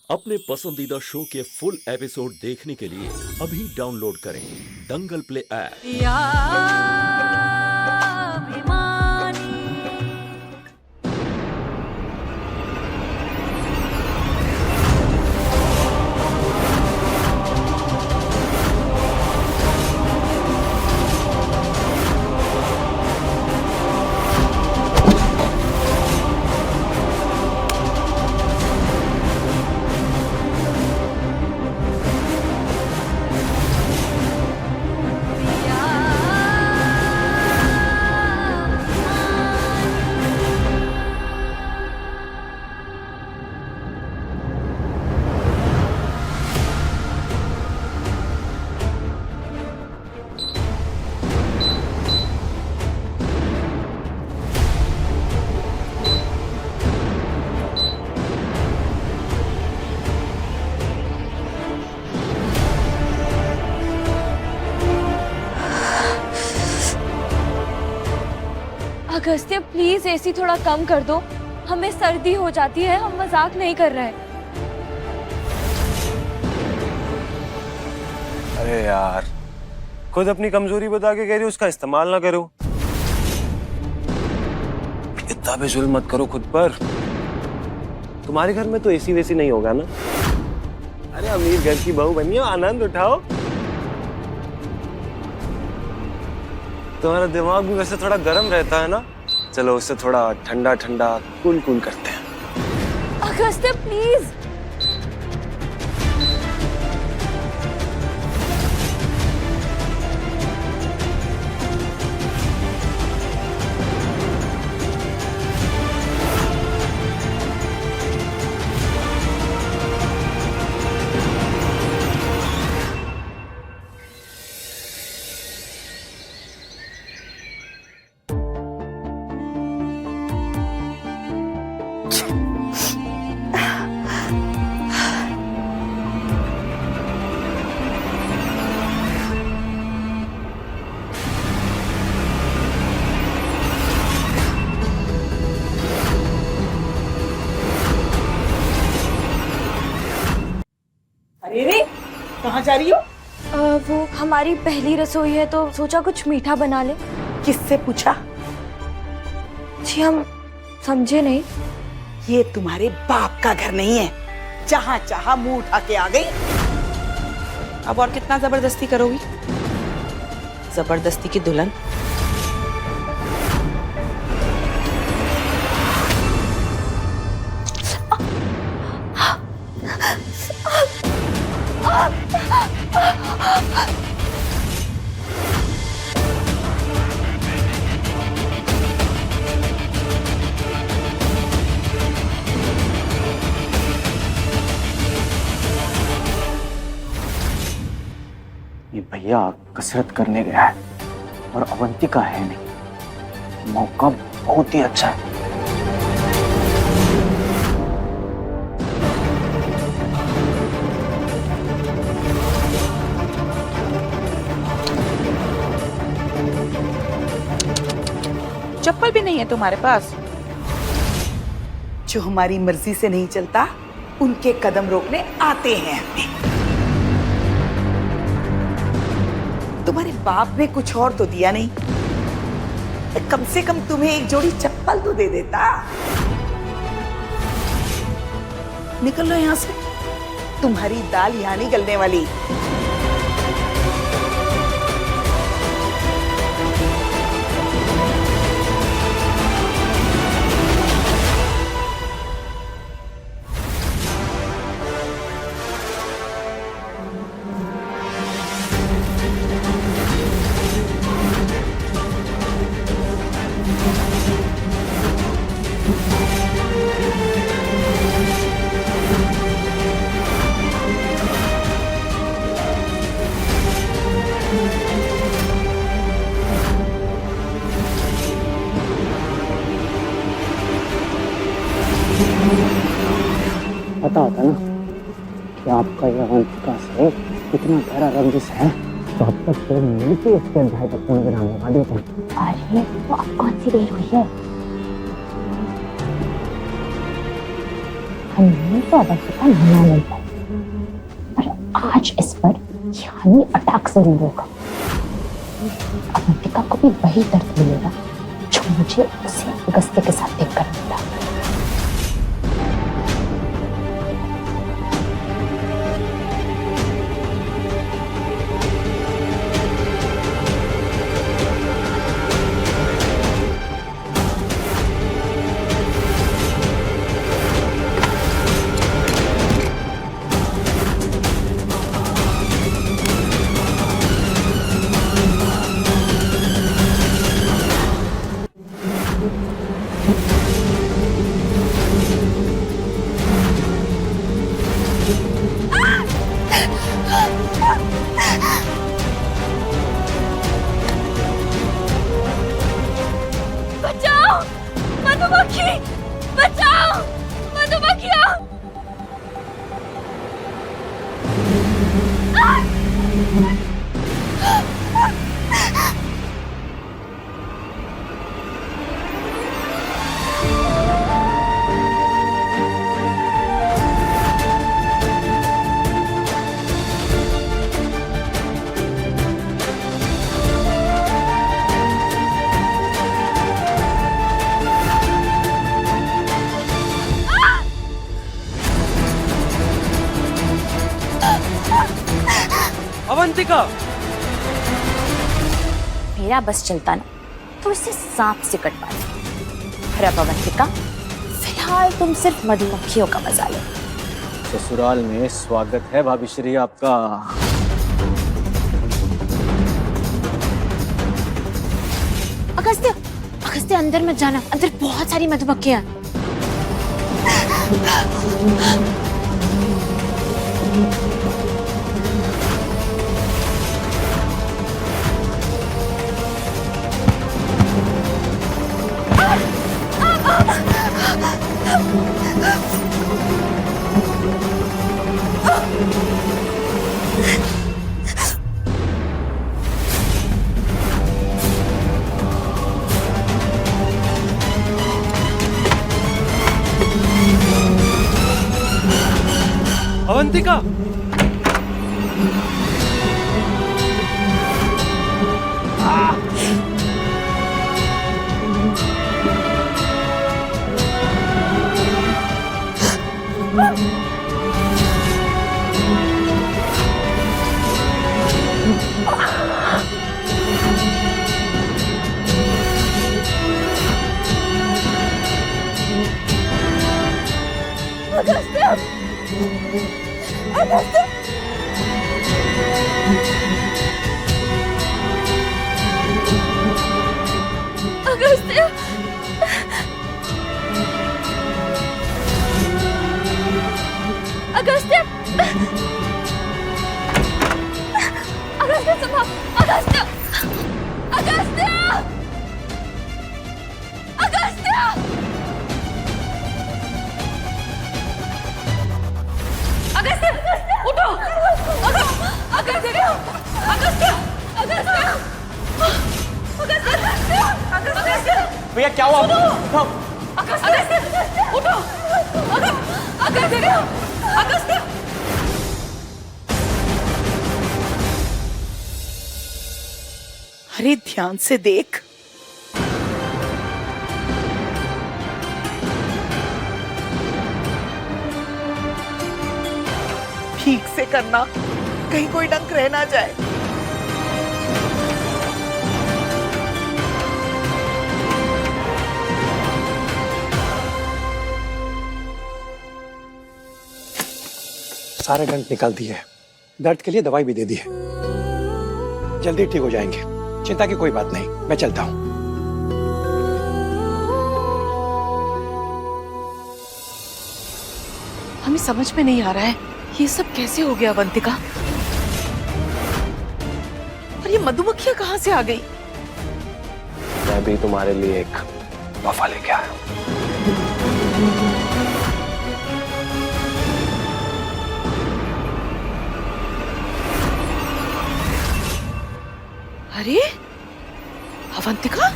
अपने पसंदीदा शो के फुल एपिसोड देखने के लिए अभी डाउनलोड करें Dangal play app. Agastya please AC थोड़ा कम कर दो, हमें सर्दी हो जाती है, हम मजाक नहीं कर रहे हैं। अरे यार, खुद अपनी कमजोरी बता के कह रही हो उसका इस्तेमाल ना करो। इतना भी जुल्म मत करो खुद पर। तुम्हारे घर में तो एसी वेसी नहीं होगा ना? अरे अमीर घर की बहू बनी हो, आनंद उठाओ। तुम्हारा दिमाग भी वैसे थोड़ा गर्म रहता है ना, चलो उससे थोड़ा ठंडा ठंडा कूल कूल करते हैं। अगस्त्य प्लीज। अरे कहाँ जा रही हो? वो हमारी पहली रसोई है तो सोचा कुछ मीठा बना ले। किससे पूछा? जी हम समझे नहीं। ये तुम्हारे बाप का घर नहीं है, जहाँ चाहा मुंह उठा के आ गई। अब और कितना जबरदस्ती करोगी? जबरदस्ती की दुल्हन। ये भैया कसरत करने गया है और अवंतिका है नहीं। मौका बहुत ही अच्छा है। चप्पल भी नहीं है तुम्हारे पास? जो हमारी मर्जी से नहीं चलता उनके कदम रोकने आते हैं हमें। तुम्हारे बाप ने कुछ और तो दिया नहीं, कम से कम तुम्हें एक जोड़ी चप्पल तो दे देता। निकल लो यहां से, तुम्हारी दाल यहां नहीं गलने वाली। पता होता ना कि आपका यह अवंतिका से कितना गहरा रंजिश है तो अब तक तो मिलके इसके अध्याय तक पूर्ण विराम लगा देते। अरे तो अब कौन सी देर हुई है? हनी तो अवंतिका मना नहीं पाई, पर आज इस पर ये हनी अटैक जरूर होगा। अवंतिका को भी वही दर्द मिलेगा जो मुझे उसे अगस्त्य के साथ देखकर मिला। बचाओ मधुमक्खी, बचाओ मधुमक्खियाँ। अवंतिका, मेरा बस चलता ना तो इसे सांप से कटवा दे। पर अब अवंतिका, फिलहाल तुम सिर्फ मधुमक्खियों का मजा लो। ससुराल में स्वागत है भाभी श्री आपका। अगस्त्य, अगस्त्य अंदर मत जाना, अंदर बहुत सारी मधुमक्खियां हैं। अवंतिका, अगस्त्य, अगस्त्य, अगस्त्य, अगस्त्य, अगस्त्य सुनो, अगस्त्य, अगस्त्य, अगस्त्य, अगस्त्य, उठो, अगस्त्य, अगस्त्य, अगस्त्य, अगस्त्य, भैया क्या हुआ? उठो। अगस्त्य, उठो, अगस्त्य, अगस्त्य। अरे ध्यान से देख। ठीक से करना, कहीं कोई डंक रह ना जाए। सारे डंक निकाल दिए, दर्द के लिए दवाई भी दे दी है, जल्दी ठीक हो जाएंगे, चिंता की कोई बात नहीं, मैं चलता हूँ। हमें समझ में नहीं आ रहा है ये सब कैसे हो गया अवंतिका, और ये मधुमक्खियां कहाँ से आ गई? मैं भी तुम्हारे लिए एक तोहफा लेके आया हूँ। अरे अवंतिका,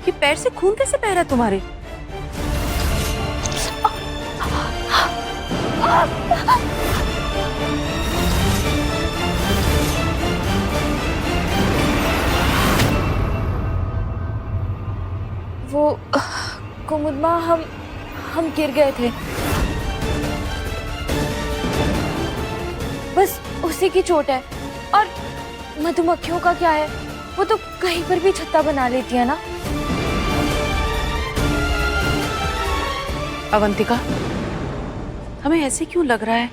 ये पैर से खून कैसे बह रहा है तुम्हारे? वो कुमुदमा, हम गिर गए थे, बस उसी की चोट है। और मधुमक्खियों का क्या है, वो तो कहीं पर भी छत्ता बना लेती है ना। अवंतिका, हमें ऐसे क्यों लग रहा है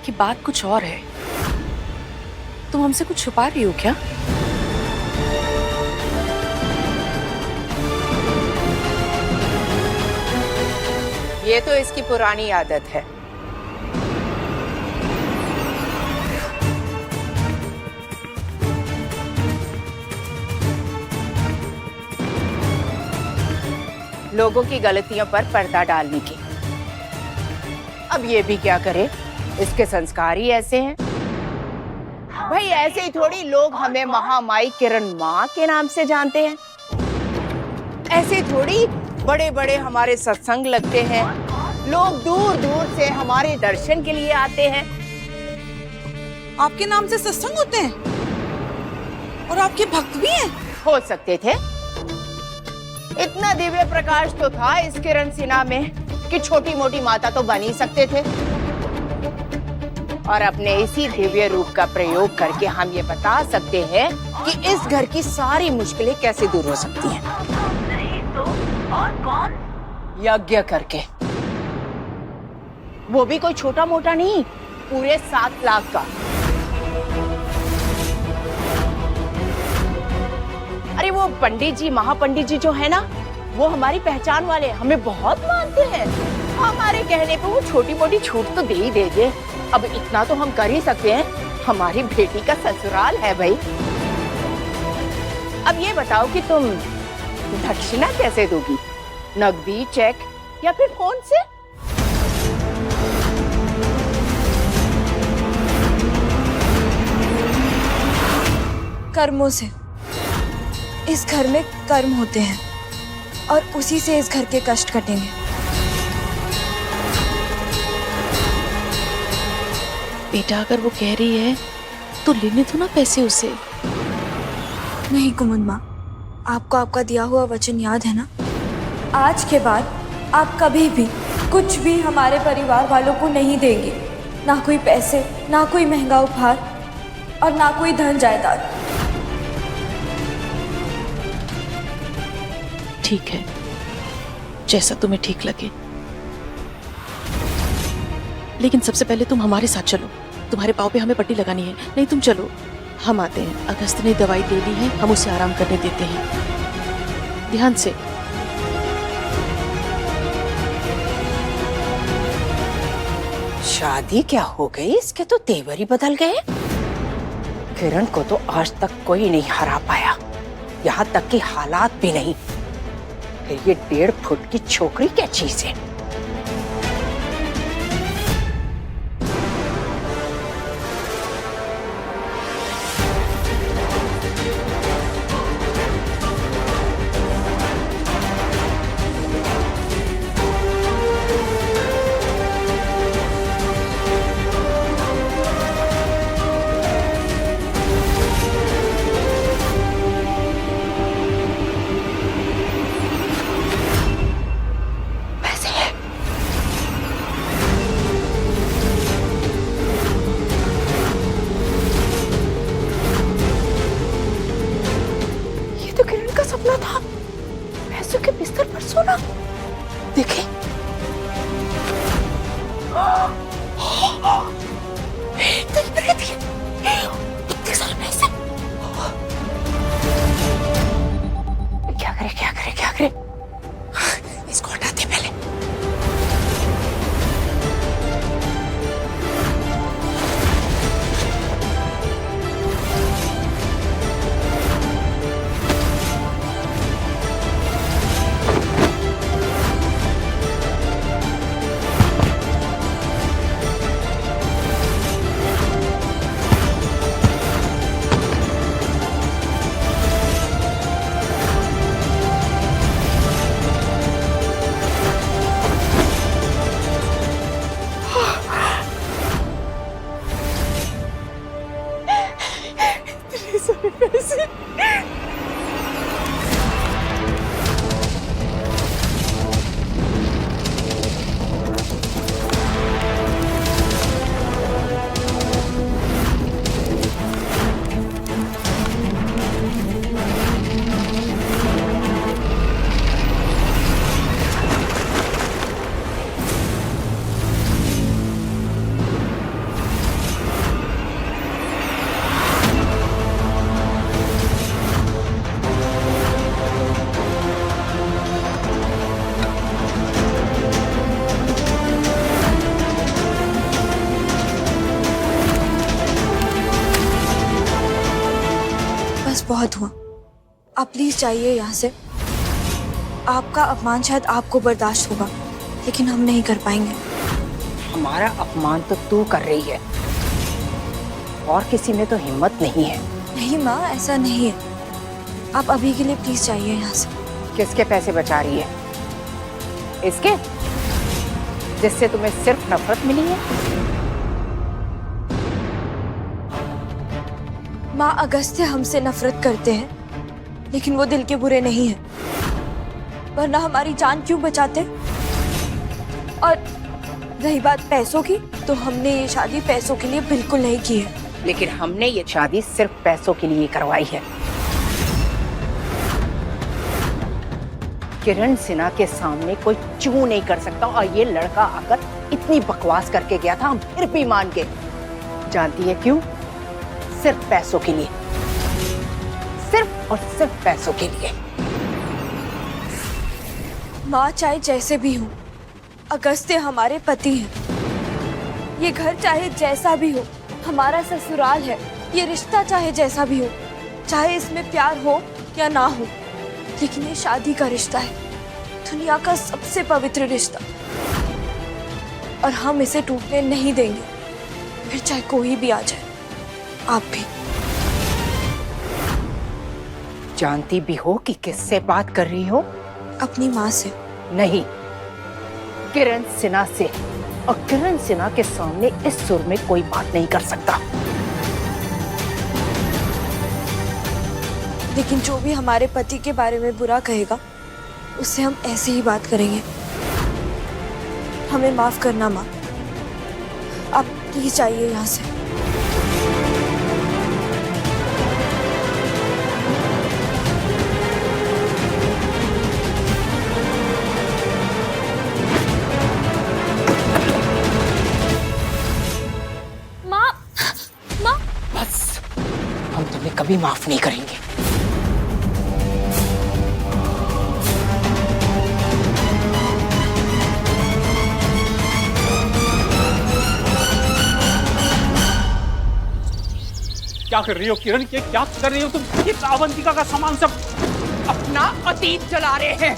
कि बात कुछ और है? तुम हमसे कुछ छुपा रही हो क्या? ये तो इसकी पुरानी आदत है। लोगों की गलतियों पर पर्दा डालने की। अब ये भी क्या करे, इसके संस्कार ही ऐसे हैं। भाई ऐसे ही थोड़ी लोग हमें महामाई किरण माँ के नाम से जानते हैं। ऐसे थोड़ी बड़े बड़े हमारे सत्संग लगते हैं, लोग दूर दूर से हमारे दर्शन के लिए आते हैं। आपके नाम से सत्संग होते हैं और आपके भक्त भी हैं? हो सकते थे। इतना दिव्य प्रकाश तो था इस किरण सिन्हा में कि छोटी मोटी माता तो बन ही सकते थे। और अपने इसी दिव्य रूप का प्रयोग करके हम ये बता सकते हैं कि इस घर की सारी मुश्किलें कैसे दूर हो सकती हैं। नहीं तो और कौन? यज्ञ करके। वो भी कोई छोटा मोटा नहीं, पूरे 7 लाख का। अरे वो पंडित जी, महापंडित जी जो है ना, वो हमारी पहचान वाले, हमें बहुत मानते हैं। हमारे कहने पे वो छोटी मोटी छूट तो दे ही देंगे। अब इतना तो हम कर ही सकते हैं, हमारी बेटी का ससुराल है भाई। अब ये बताओ कि तुम दक्षिणा कैसे दोगी? नकदी, चेक या फिर फोन से? कर्मों से। इस घर में कर्म होते हैं और उसी से इस घर के कष्ट कटेंगे। बेटा, अगर वो कह रही है तो लेने दो ना पैसे उसे। नहीं कुमुद माँ, आपको आपका दिया हुआ वचन याद है ना? आज के बाद आप कभी भी कुछ भी हमारे परिवार वालों को नहीं देंगे, ना कोई पैसे, ना कोई महंगा उपहार और ना कोई धन जायदाद। ठीक है, जैसा तुम्हें ठीक लगे। लेकिन सबसे पहले तुम हमारे साथ चलो, तुम्हारे पाँव पे हमें पट्टी लगानी है। नहीं, तुम चलो, हम आते हैं। अगस्त ने दवाई दे ली है, हम उसे आराम करने देते हैं। ध्यान से। शादी क्या हो गई, इसके तो तेवर ही बदल गए। किरण को तो आज तक कोई नहीं हरा पाया, यहाँ तक कि हालात भी नहीं। फिर ये 1.5 फुट की छोकरी क्या चीज है? बहुत हुआ। आप प्लीज जाइए यहाँ से। आपका अपमान शायद आपको बर्दाश्त होगा, लेकिन हम नहीं कर पाएंगे। हमारा अपमान तो तू कर रही है, और किसी में तो हिम्मत नहीं है। नहीं माँ, ऐसा नहीं है। आप अभी के लिए प्लीज जाइए यहाँ से। किसके पैसे बचा रही है? इसके जिससे तुम्हें सिर्फ नफरत मिली है? माँ, अगस्त्य हमसे नफरत करते हैं, लेकिन वो दिल के बुरे नहीं हैं। वरना हमारी जान क्यों बचाते? और रही बात पैसों की, तो हमने ये शादी पैसों के लिए बिल्कुल नहीं की है। लेकिन हमने ये शादी सिर्फ पैसों के लिए करवाई है। किरण सिन्हा के सामने कोई चू नहीं कर सकता, और ये लड़का आकर इतनी बकवास करके गया था, हम फिर भी मान गए। जानती है क्यों? सिर्फ पैसों के लिए, सिर्फ और सिर्फ पैसों के लिए। माँ, चाहे जैसे भी हो, अगस्त्य हमारे पति हैं। ये घर चाहे जैसा भी हो हमारा ससुराल है। ये रिश्ता चाहे जैसा भी हो, चाहे इसमें प्यार हो या ना हो, लेकिन ये शादी का रिश्ता है, दुनिया का सबसे पवित्र रिश्ता, और हम इसे टूटने नहीं देंगे, फिर चाहे कोई भी आ जाए। आप भी जानती भी हो कि किससे बात कर रही हो? अपनी माँ से। नहीं, किरण सिन्हा से। और किरण सिन्हा के सामने इस सुर में कोई बात नहीं कर सकता। लेकिन जो भी हमारे पति के बारे में बुरा कहेगा, उससे हम ऐसे ही बात करेंगे। हमें माफ करना माँ, आप प्लीज जाइए यहाँ से। बस, हम तुम्हें कभी माफ नहीं करेंगे। क्या कर रही हो किरण? ये क्या कर रही हो तुम? ये अवंतिका का सामान सब अपना अतीत जला रहे हैं।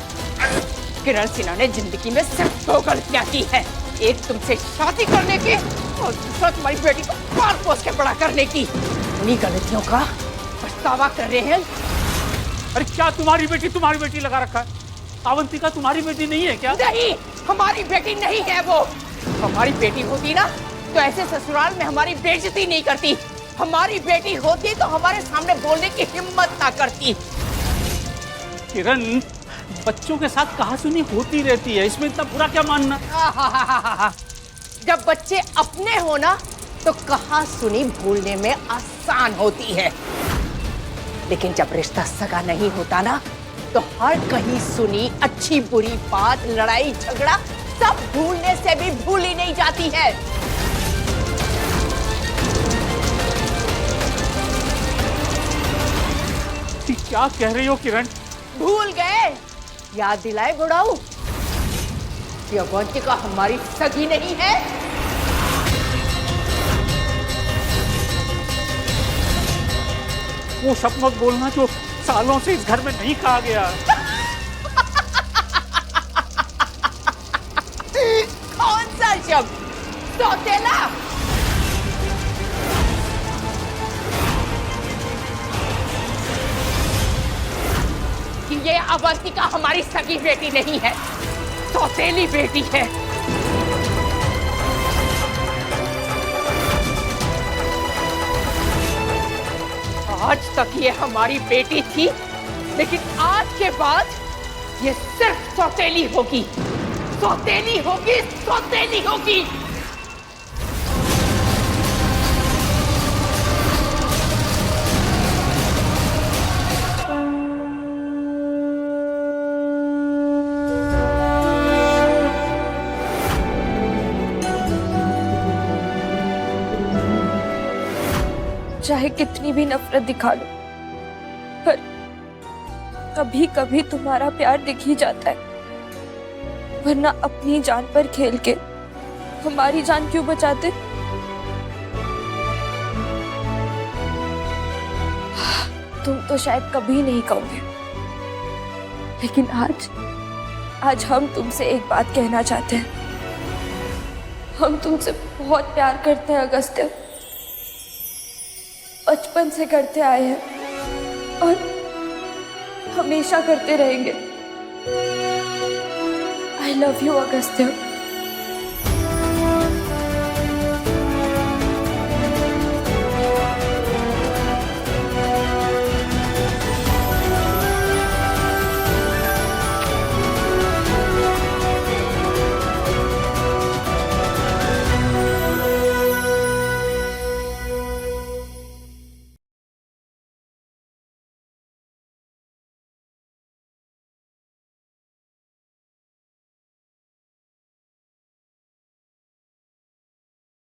किरण सिन्हा ने जिंदगी में सिर्फ 2 गलतियां की है। एक तुमसे शादी करने की, और दूसरा तुम्हारी बेटी को पाल पोस के बड़ा करने की। उन्हीं गलतियों का पछतावा कर रहे हैं। अरे क्या तुम्हारी बेटी लगा रखा है? अवंतिका तुम्हारी बेटी नहीं है क्या? नहीं, हमारी बेटी नहीं है वो। हमारी बेटी होती ना तो ऐसे ससुराल में हमारी बेइज्जती नहीं करती। हमारी बेटी होती तो हमारे सामने बोलने की हिम्मत ना करती। किरण, बच्चों के साथ कहासुनी होती रहती है, इसमें इतना बुरा क्या मानना? जब बच्चे अपने हो ना तो कहासुनी भूलने में आसान होती है, लेकिन जब रिश्ता सगा नहीं होता ना तो हर कहीं सुनी अच्छी बुरी बात, लड़ाई झगड़ा सब भूलने से भी भूली नहीं जाती है। क्या कह रही हो किरण? भूल गए? याद दिलाए बुढ़ाऊ, ये अवंतिका हमारी सगी नहीं है। वो शब्द मत बोलना जो सालों से इस घर में नहीं कहा गया। कौन सा शब्द? सौतेला? कि ये अवंतिका हमारी सगी बेटी नहीं है, सौतेली बेटी है। आज तक ये हमारी बेटी थी, लेकिन आज के बाद ये सिर्फ सौतेली होगी, सौतेली होगी, सौतेली होगी। चाहे कितनी भी नफरत दिखा लो, पर कभी कभी तुम्हारा प्यार दिख ही जाता है। वरना अपनी जान पर खेल के हमारी जान क्यों बचाते? तुम तो शायद कभी नहीं कहोगे, लेकिन आज हम तुमसे एक बात कहना चाहते हैं। हम तुमसे बहुत प्यार करते हैं अगस्त्य, बचपन से करते आए हैं और हमेशा करते रहेंगे। I love you Agastya.